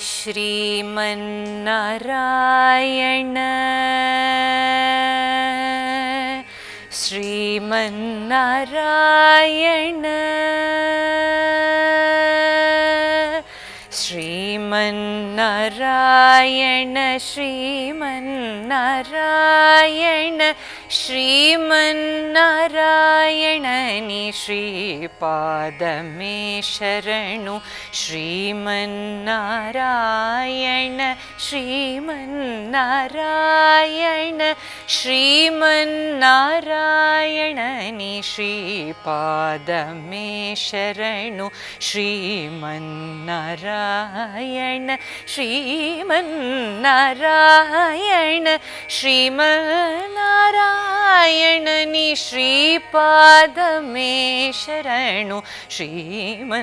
श्रीमन्नारायण श्रीमन्नारायण श्रीमन्नारायण श्रीमन्नारायण श्रीमन्नारायण नि श्रीपादमे शरणु श्रीमन्नारायण श्रीमन्नारायण श्रीमन्नारायण नि श्रीपादमे शरणु श्रीमन्नारायण श्रीमन्नारायण श्रीमन्नारायण नि श्रीपादमे शरणु श्रीमन्नारायण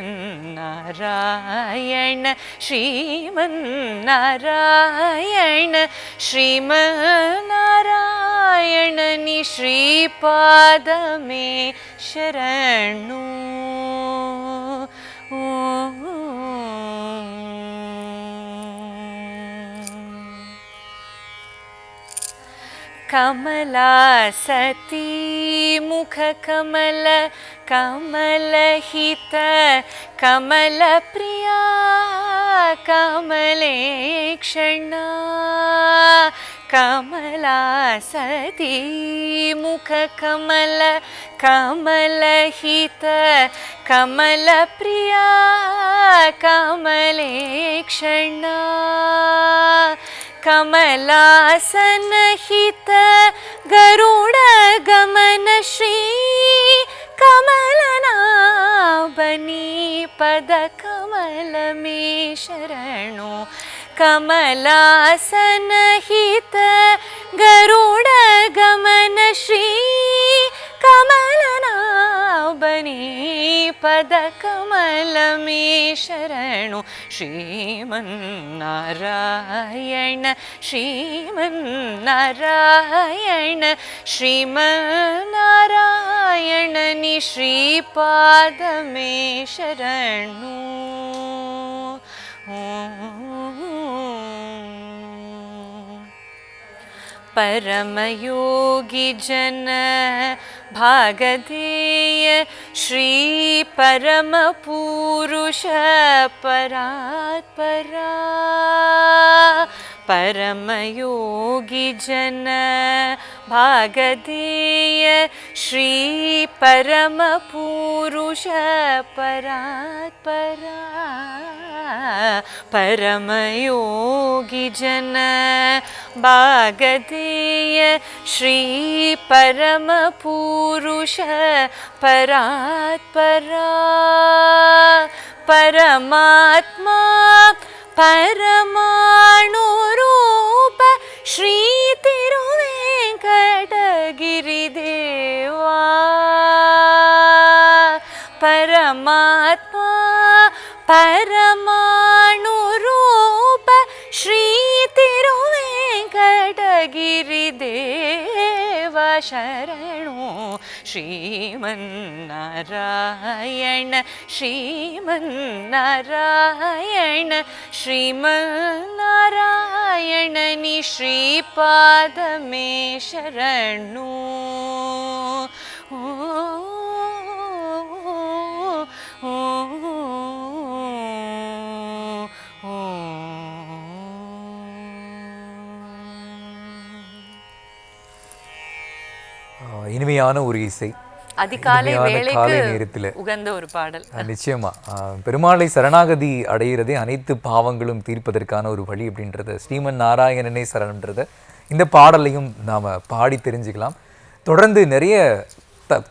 श्रीमन्नारायण श्रीमन्नारायण नि श्रीपादमे शरणु कमलासती मुखकमल कमलहित कमलप्रिया कमलेक्षणा कमलासती मुखकमल कमलहित कमलप्रिया कमलेक्षणा कमलासनहित गरुड गमन श्री कमलनाभनी पद कमल मे शरणु कमलासनहित गरुड गमन श्री कमलनाभनी पद कमल मे शरणु श्रीमन्नारायण श्रीमन्नारायण श्रीमन्नारायण नि श्रीपादमे शरणु परमयोगी जन भागधेय श्री परम पुरुष परात्परा परमयोगी जन भागधेय श्री परम पुरुष परात्परा परमयोगी जन भागधेय श्री परम पुरुष परात्परा परमात्मा परमाणुरूप श्री तिरुवेंकटगिरिदेवा परमात्मा परमाणुरूप श्री तिरुवेंकटगिरिदेवा शरणु श्रीमन्नारायण श्रीमन्नारायण श्रीमन्नारायण नि श्रीपादमे शरणु இனிமையான ஒரு இசை அதிகாலை வேளைக்கு நேரத்தில் உகந்த ஒரு பாடல். நிச்சயமா பெருமாளை சரணாகதி அடைகிறதே அனைத்து பாவங்களும் தீர்ப்பதற்கான ஒரு வழி அப்படின்றத ஸ்ரீமன் நாராயணனே சரணன்றத இந்த பாடலையும் நாம் பாடி தெரிஞ்சுக்கலாம். தொடர்ந்து நிறைய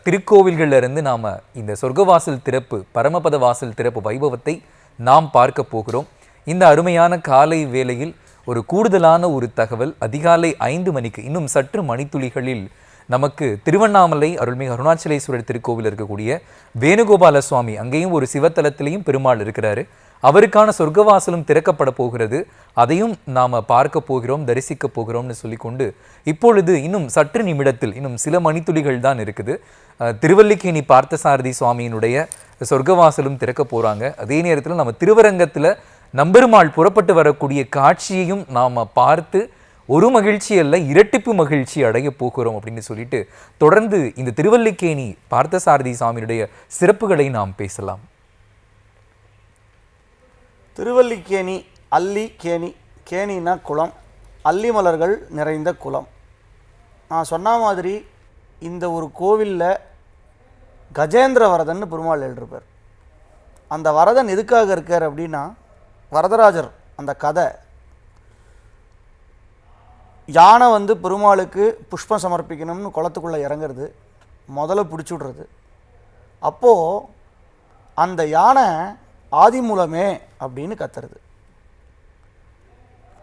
திருக்கோவில்கள்ல இருந்து நாம் இந்த சொர்க்கவாசல் திறப்பு பரமபத வாசல் திறப்பு வைபவத்தை நாம் பார்க்க போகிறோம். இந்த அருமையான காலை வேளையில் ஒரு கூடுதலான ஒரு தகவல். அதிகாலை 5 மணிக்கு இன்னும் சற்று மணித்துளிகளில் நமக்கு திருவண்ணாமலை அருள்மிகு அருணாச்சலேஸ்வரர் திருக்கோவில் இருக்கக்கூடிய வேணுகோபால சுவாமி, அங்கேயும் ஒரு சிவத்தலத்திலையும் பெருமாள் இருக்கிறாரு, அவருக்கான சொர்க்கவாசலும் திறக்கப்பட போகிறது. அதையும் நாம் பார்க்க போகிறோம், தரிசிக்க போகிறோம்னு சொல்லிக்கொண்டு இப்பொழுது இன்னும் சற்று நிமிடத்தில் இன்னும் சில மணித்துளிகள் தான் இருக்குது. திருவல்லிக்கேணி பார்த்தசாரதி சுவாமியினுடைய சொர்க்கவாசலும் திறக்க போகிறாங்க. அதே நேரத்தில் நம்ம திருவரங்கத்தில் நம்பெருமாள் புறப்பட்டு வரக்கூடிய காட்சியையும் நாம் பார்த்து ஒரு மகிழ்ச்சி அல்ல இரட்டிப்பு மகிழ்ச்சி அடைய போகிறோம் அப்படின்னு சொல்லிட்டு தொடர்ந்து இந்த திருவல்லிக்கேணி பார்த்தசாரதி சாமியுடைய சிறப்புகளை நாம் பேசலாம். திருவல்லிக்கேணி, அல்லி கேணி, கேணினா குளம், அல்லி மலர்கள் நிறைந்த குளம். நான் சொன்ன மாதிரி இந்த ஒரு கோவிலில் கஜேந்திர வரதன்னு பெருமாள் எழுதிருப்பார். அந்த வரதன் எதுக்காக இருக்கார் அப்படின்னா, வரதராஜர் அந்த கதை, யானை பெருமாளுக்கு புஷ்பம் சமர்ப்பிக்கணும்னு குளத்துக்குள்ளே இறங்குறது, முதல்ல பிடிச்சி விடுறது. அப்போது அந்த யானை ஆதிமூலமே அப்படின்னு கத்துறது.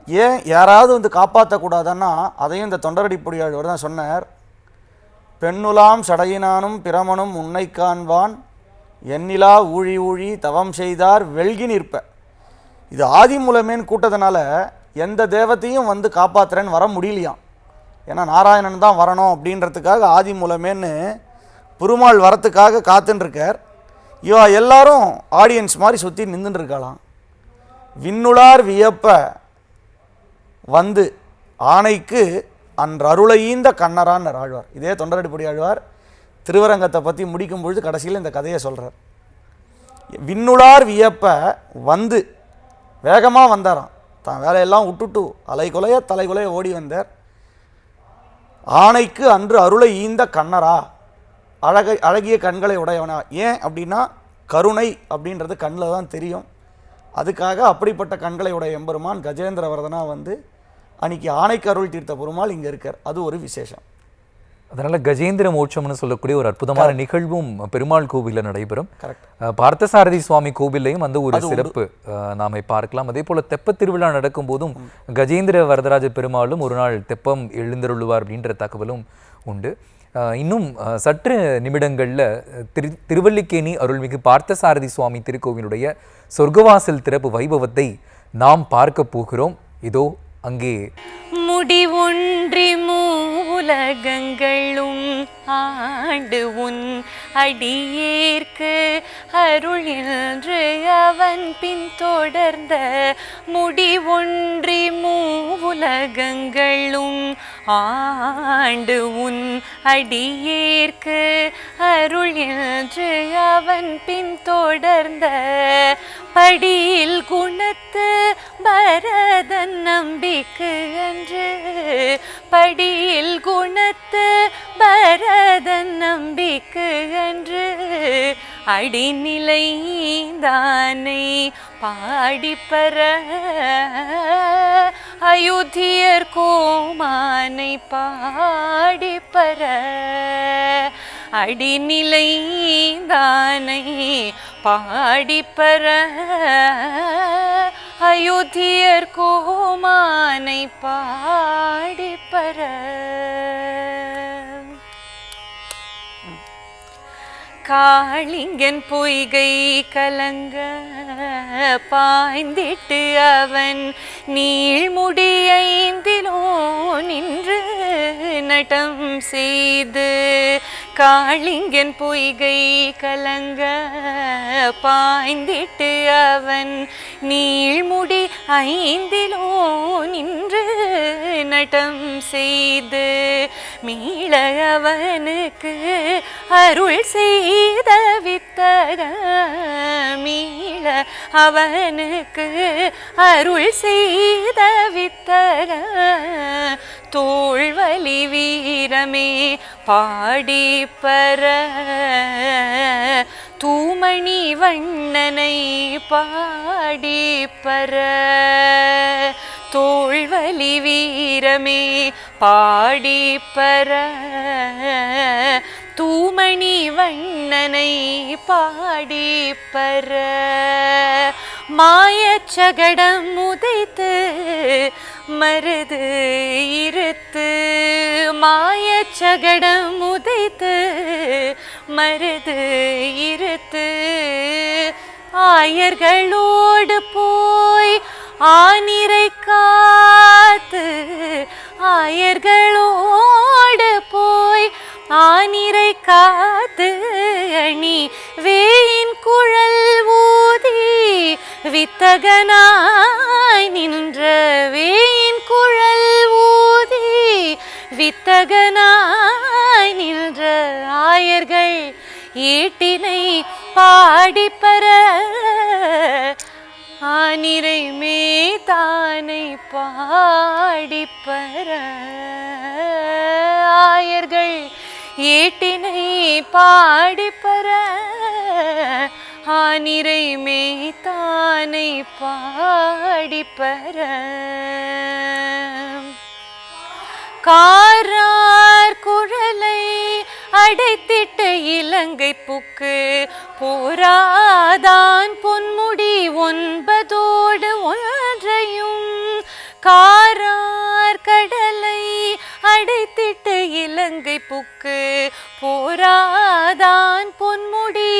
ஏன் யாராவது காப்பாற்றக்கூடாதுன்னா அதையும் இந்த தொண்டரடிப்பொடியாழ்வார் தான் சொன்னார். பெண்ணுலாம் சடையினானும் பிரமனும் உன்னை காண்பான், எண்ணிலா ஊழி ஊழி தவம் செய்தார் வெல்கி நிற்ப. இது ஆதிமூலமேன்னு கூட்டத்தினால எந்த தேவத்தையும் காப்பாற்றுறேன்னு வர முடியலையாம். ஏன்னா நாராயணன் தான் வரணும் அப்படின்றதுக்காக ஆதிமூலமேன்னு பெருமாள் வரத்துக்காக காத்துன்ருக்கார். இவா எல்லாரும் ஆடியன்ஸ் மாதிரி சுற்றி நின்றுருக்கலாம். விண்ணுளார் வியப்ப ஆணைக்கு அன்று அருளையீந்த கண்ணரான்னு ஆழ்வார். இதே தொண்டரடிப்பொடி ஆழ்வார் திருவரங்கத்தை பற்றி முடிக்கும் பொழுது கடைசியில் இந்த கதையை சொல்கிறார். விண்ணுளார் வியப்ப வேகமாக வந்தாராம். தான் வேலையெல்லாம் விட்டுட்டு அலைகுலைய தலைகுலைய ஓடி வந்தார். ஆணைக்கு அன்று அருளை ஈந்த கண்ணரா, அழகிய கண்களை உடையவனா. ஏன் அப்படின்னா கருணை அப்படின்றது கண்ணில் தான் தெரியும். அதுக்காக அப்படிப்பட்ட கண்களை உடைய எம்பெருமான் கஜேந்திர வரதனா அன்னைக்கு ஆணைக்கு அருள் தீர்த்த பெருமாள் இங்கே இருக்கார். அது ஒரு விசேஷம். அதனால கஜேந்திர மோட்சம்னு சொல்லக்கூடிய ஒரு அற்புதமான நிகழ்வும் பெருமாள் கோவிலில் நடைபெறும். பார்த்தசாரதி சுவாமி கோவிலையும் ஒரு சிறப்பு நாம பார்க்கலாம். அதே போல தெப்ப திருவிழா நடக்கும் போதும் கஜேந்திர வரதராஜ பெருமாளும் ஒரு நாள் தெப்பம் எழுந்தருள்வார் அப்படின்ற தகவலும் உண்டு. இன்னும் சற்று நிமிடங்கள்ல திருவல்லிக்கேணி அருள்மிகு பார்த்தசாரதி சுவாமி திருக்கோவிலுடைய சொர்க்கவாசல் திறப்பு வைபவத்தை நாம் பார்க்க போகிறோம். இதோ அங்கே முடிவொன்றி மூலகங்களும் ஆண்டு உன் அடியேற்கு அருள் என்று அவன் பின் தொடர்ந்த முடிவொன்றி மூலகங்களும் ஆண்டு உன் அடியேற்கு அருள் என்று அவன் பின் தொடர்ந்த படியில் குணத்து பரதன் நம்பிக்கை அன்று படியில் குணத்து பரதன் நம்பிக்கை அன்று அடிநிலை தானை பாடிப்பற அயோத்தியர் கோமானை பாடிப்பற அடிநிலை தானை பாடிப்பற அயோத்தியர் கோமானை பாடிப்பற. காளிங்கன் பொய்கை கலங்க பாய்ந்திட்டு அவன் நீள்முடி ஐந்திலோ நின்று நடம் செய்து காளிங்கன் பொய்கை கலங்க பாய்ந்திட்டு அவன் நீள்முடி ஐந்திலோ நின்று நடம் செய்து மீள அவனுக்கு அருள் செய்த வித்தக மீள அவனுக்கு அருள் செய்த வித்தக தோள்வலி வீரமே பாடிப்பற தூமணி வண்ணனை பாடிப்பற தோள்வலி வீரமே பாடிப்பற தூமணி வண்ணனை பாடிப்பற மாயச்சகடம் உதைத்து மருது இருத்து மாயச்சகடம் உதைத்து மருது இருத்து ஆயர்களோடு போய் ஆனிரை காத்து ஆயர்களோடு போய் ஆனிரை காத்து அணி வேயின் குழல் ஊதி வித்தகனாய் நின்ற வேயின் குழல் ஊதி வித்தகனாய் நின்ற ஆயர்கள் ஈட்டினை பாடிப்பற ஆனிரை மேதானை பாடிப்பற ஆயர்கள் ஈட்டினை பாடிப்பற ஆனிரை மேதானை பாடிப்பற காரார் குழலை அடைத்திட்ட இலங்கை புக்கு போராதான் பொன்முடி 9 ஒன்றையும் காரார் கடலை அடைத்திட்ட இலங்கை புக்கு போராதான் பொன்முடி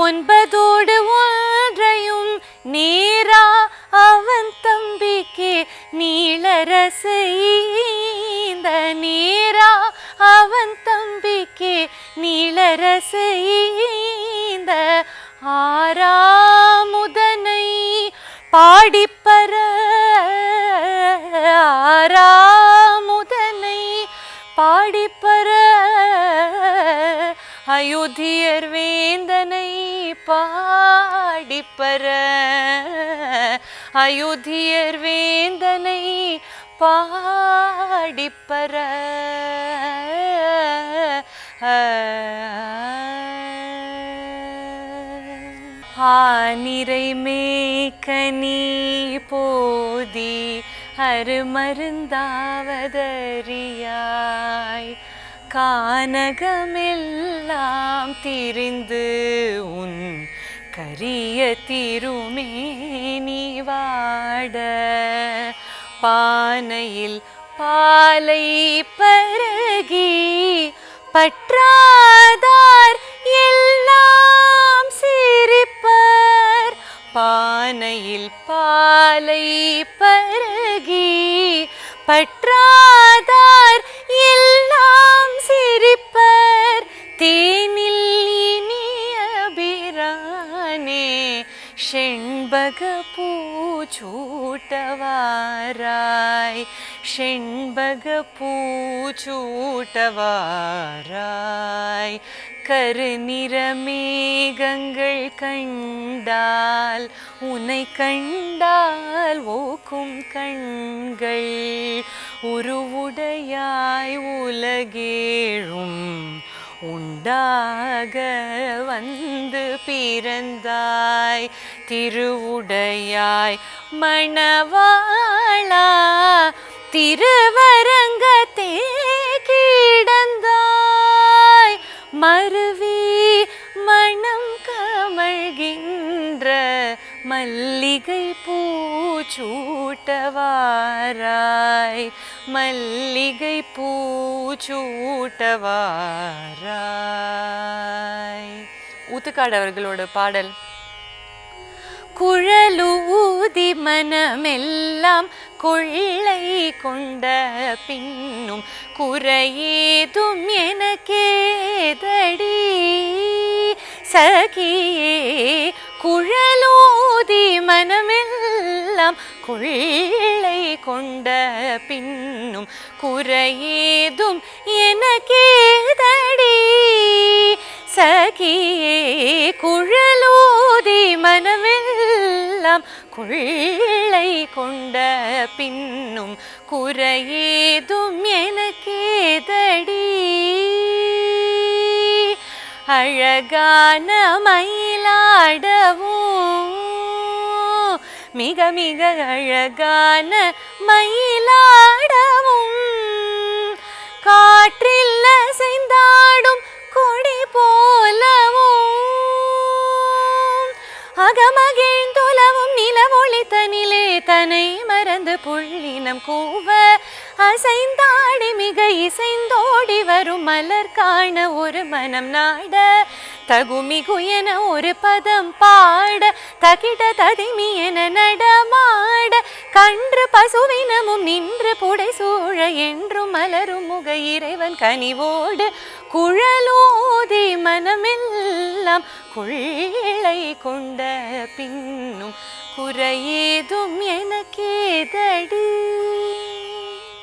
9 ஒன்றையும் நேரா அவன் தம்பிக்கு நீளரசைந்த நேரா அவன் தம்பிக்கு நீளரசைந்த ஆறாமுதனை பாடிப்பற ஆறாமுதனை பாடிப்பற அயோத்தியர் வேந்தனை பாடிப்பற அயோத்தியர் வேந்தனை பாடிப்பற ஆனிரை மேய்கனி போதி அருமருந்தாவதறியாய் கானகமெல்லாம் திரிந்து உன் கரிய திருமேனி வாட பானையில் பாலை பருகி பற்றாதார் எல்லாம் சிரிப்பர் பானையில் பாலை பருகி பற்றாதார் எல்லாம் சிரிப்பர் தேனில் இனிய பிரானே செண்பக பூச்சூட்டவாராய் செண்பக பூச்சூட்டவாராய் கருநிற மேகங்கள் கண்டால் உன்னை கண்டால் ஓக்கும் கண்கள் உருவுடையாய் உலகேழும் உண்டாக வந்து பிறந்தாய் திருவுடையாய் மணவாளா திருவரங்கத்தே கிடந்தாய் மருவி மணம் கமழ்கின்ற மல்லிகை பூச்சூட்டவாராய் மல்லிகை பூச்சூட்டவாராய். ஊத்துக்காடு அவர்களோட பாடல். குழலூதி மனமெல்லாம் கொள்ளை கொண்ட பின்னும் குறையேதும் எனக்கேதடி சகியே குழலூதி மனமெல்லாம் கொள்ளை கொண்ட பின்னும் குறையேதும் எனக்கேதடி சகியே குழலூதி மனமெல்லாம் கொள்ளை கொண்ட பின்னும் குறையேதும் எனக்கேதடி அழகான மயிலாடவும் மிக மிக அழகான மயிலாடவும் காற்றில் அசைந்தாடும் கொடி போலவும் அகமகிழ்ந்துலவும் நிலவொளி தனிலே தனை மறந்து புள்ளினம் கூவ அசைந்தாடி மிக இசைந்தோடி வரும் மலர் காண ஒரு மனம் நாட தகுமிகு என ஒரு பதம் பாட தகிட ததிமி என நடமாட கன்று பசுவினமும் நின்று புடை சூழ என்றும் மலரும் முக இறைவன் கனிவோடு குழலோதி மனமெல்லாம் கொள்ளை கொண்ட பின்னும் குறையேதும் எனக்கே